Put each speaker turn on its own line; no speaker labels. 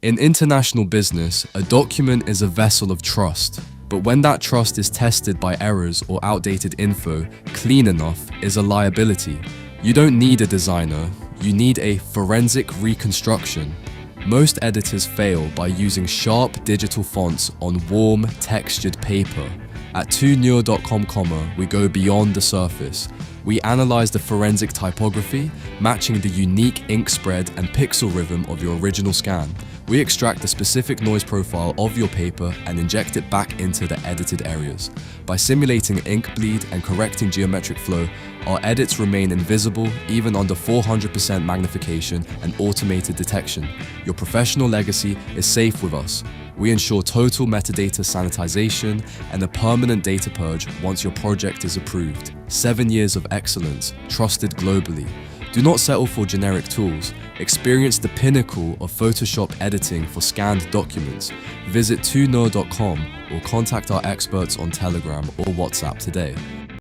In international business, a document is a vessel of trust. But when that trust is tested by errors or outdated info, clean enough is a liability. You don't need a designer, you need a forensic reconstruction. Most editors fail by using sharp digital fonts on warm, textured paper. At 2neo.com, we go beyond the surface. We analyze the forensic typography, matching the unique ink spread and pixel rhythm of your original scan. We extract the specific noise profile of your paper and inject it back into the edited areas. By simulating ink bleed and correcting geometric flow, our edits remain invisible even under 400% magnification and automated detection. Your professional legacy is safe with us. We ensure total metadata sanitization and a permanent data purge once your project is approved. 7 years of excellence, trusted globally. Do not settle for generic tools. Experience the pinnacle of Photoshop editing for scanned documents. Visit 2neo.com or contact our experts on Telegram or WhatsApp today.